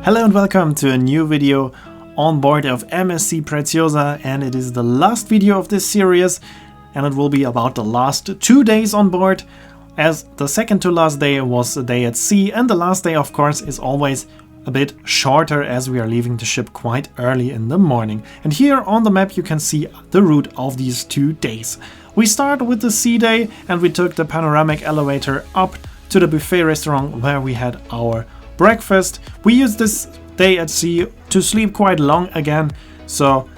Hello and welcome to a new video on board of MSC Preziosa, and it is the last video of this series and it will be about the last 2 days on board, as the second to last day was a day at sea and the last day of course is always a bit shorter as we are leaving the ship quite early in the morning. And here on the map you can see the route of these 2 days. We start with the sea day and we took the panoramic elevator up to the buffet restaurant where we had our breakfast. We used this day at sea to sleep quite long again, so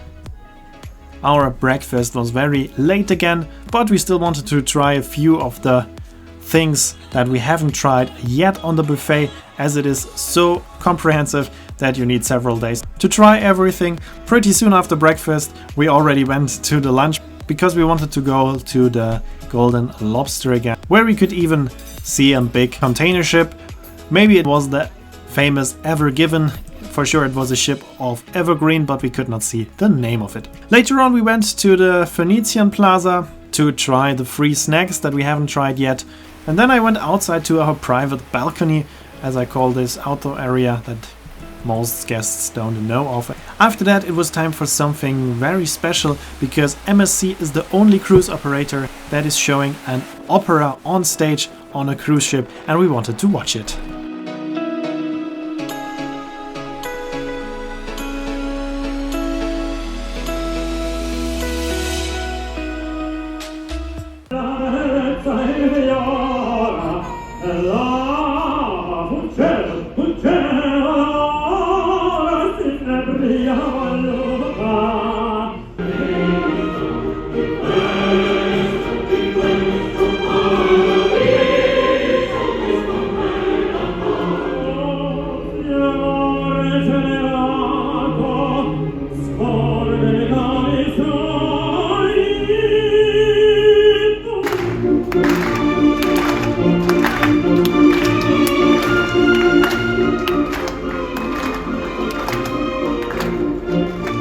our breakfast was very late again, but we still wanted to try a few of the things that we haven't tried yet on the buffet, as it is so comprehensive that you need several days to try everything. Pretty soon after breakfast we already went to the lunch because we wanted to go to the Golden Lobster again, where we could even see a big container ship. Maybe it was the famous Ever Given. For sure it was a ship of Evergreen, but we could not see the name of it. Later on we went to the Phoenician Plaza to try the free snacks that we haven't tried yet. And then I went outside to our private balcony, as I call this outdoor area that most guests don't know of. After that it was time for something very special, because MSC is the only cruise operator that is showing an opera on stage on a cruise ship, and we wanted to watch it.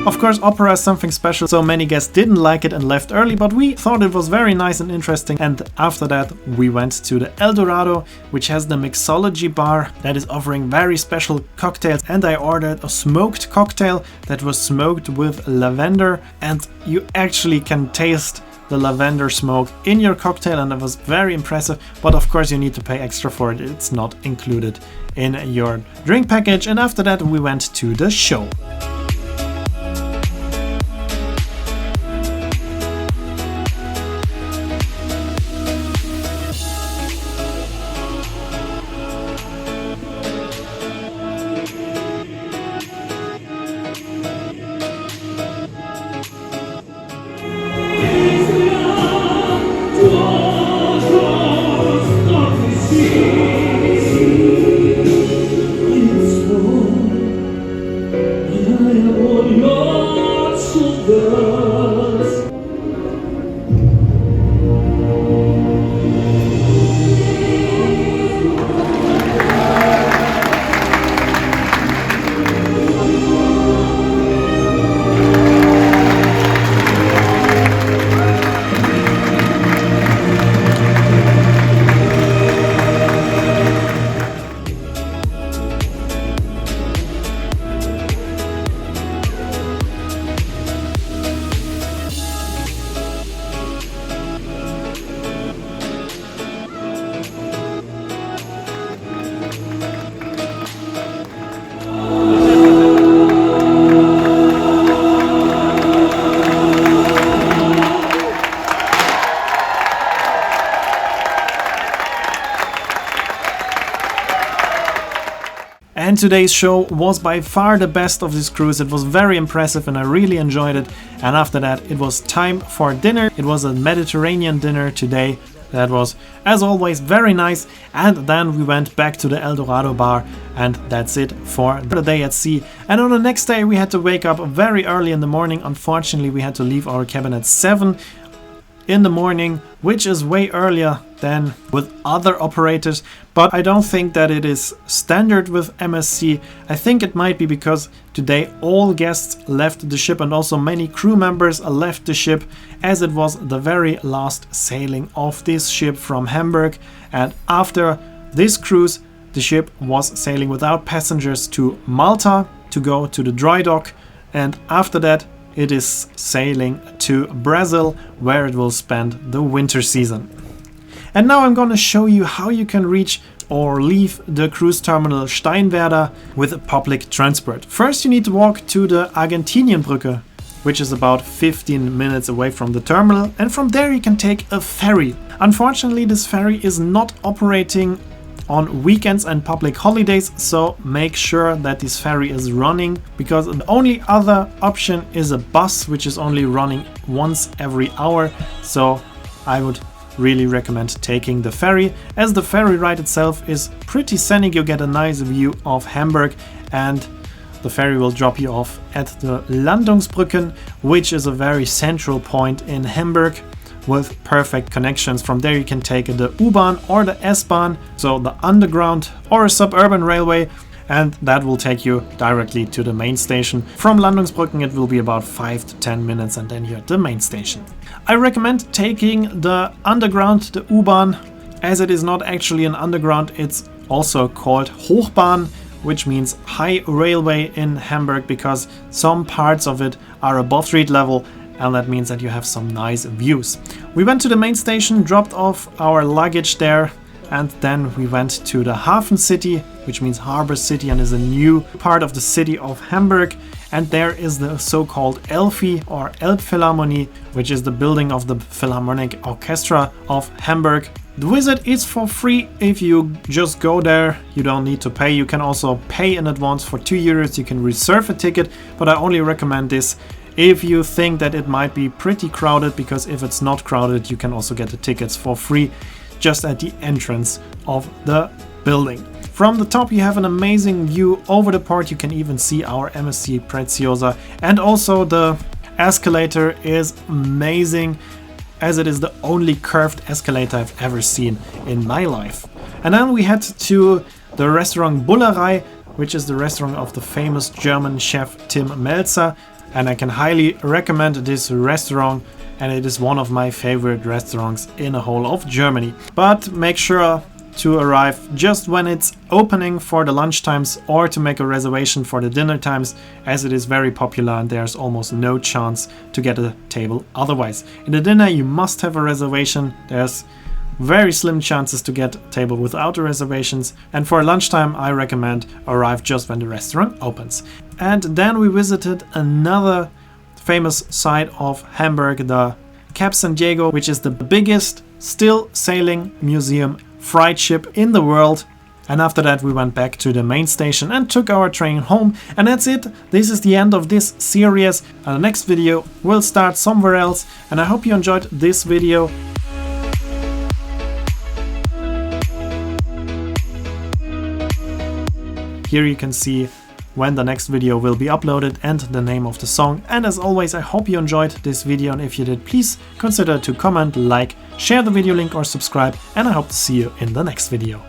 Of course, opera is something special, so many guests didn't like it and left early, but we thought it was very nice and interesting. And after that we went to the El Dorado, which has the mixology bar that is offering very special cocktails, and I ordered a smoked cocktail that was smoked with lavender, and you actually can taste the lavender smoke in your cocktail, and it was very impressive. But of course you need to pay extra for it, it's not included in your drink package. And after that we went to the show. And today's show was by far the best of this cruise. It was very impressive and I really enjoyed it. And after that it was time for dinner. It was a Mediterranean dinner today. That was, as always, very nice. And then we went back to the El Dorado bar, and that's it for the day at sea. And on the next day we had to wake up very early in the morning. Unfortunately we had to leave our cabin at 7 in the morning, which is way earlier than with other operators, but I don't think that it is standard with MSC. I think it might be because today all guests left the ship and also many crew members left the ship, as it was the very last sailing of this ship from Hamburg. And after this cruise the ship was sailing without passengers to Malta to go to the dry dock, and after that it is sailing to Brazil, where it will spend the winter season. And now I'm gonna show you how you can reach or leave the cruise terminal Steinwerder with public transport. First you need to walk to the Argentinienbrücke, which is about 15 minutes away from the terminal, and from there you can take a ferry. Unfortunately, this ferry is not operating on weekends and public holidays, so make sure that this ferry is running, because the only other option is a bus, which is only running once every hour. So I would really recommend taking the ferry, as the ferry ride itself is pretty scenic. You get a nice view of Hamburg, and the ferry will drop you off at the Landungsbrücken, which is a very central point in Hamburg with perfect connections. From there you can take the U-Bahn or the S-Bahn, so the underground or a suburban railway, and that will take you directly to the main station. From Landungsbrücken it will be about 5 to 10 minutes, and then you're at the main station. I recommend taking the underground, the U-Bahn, as it is not actually an underground, it's also called Hochbahn, which means high railway in Hamburg, because some parts of it are above street level, and that means that you have some nice views. We went to the main station, dropped off our luggage there, and then we went to the Hafen City, which means harbor city, and is a new part of the city of Hamburg. And there is the so-called Elphi or Elbphilharmonie, which is the building of the Philharmonic Orchestra of Hamburg. The visit is for free if you just go there. You don't need to pay. You can also pay in advance for €2. You can reserve a ticket, but I only recommend this if you think that it might be pretty crowded, because if it's not crowded you can also get the tickets for free just at the entrance of the building. From the top you have an amazing view over the port. You can even see our MSC Preziosa, and also the escalator is amazing, as it is the only curved escalator I've ever seen in my life. And then we head to the restaurant Bullerei, which is the restaurant of the famous German chef Tim Melzer, and I can highly recommend this restaurant, and it is one of my favorite restaurants in the whole of Germany. But make sure to arrive just when it's opening for the lunch times, or to make a reservation for the dinner times, as it is very popular and there's almost no chance to get a table otherwise. In the dinner you must have a reservation. There's very slim chances to get a table without the reservations, and for lunchtime I recommend arrive just when the restaurant opens. And then we visited another famous site of Hamburg, the Cap San Diego, which is the biggest still sailing museum freight ship in the world. And after that we went back to the main station and took our train home. And that's it. This is the end of this series. The next video will start somewhere else, and I hope you enjoyed this video. Here you can see when the next video will be uploaded and the name of the song. And as always, I hope you enjoyed this video, and if you did, please consider to comment, like, share the video link or subscribe, and I hope to see you in the next video.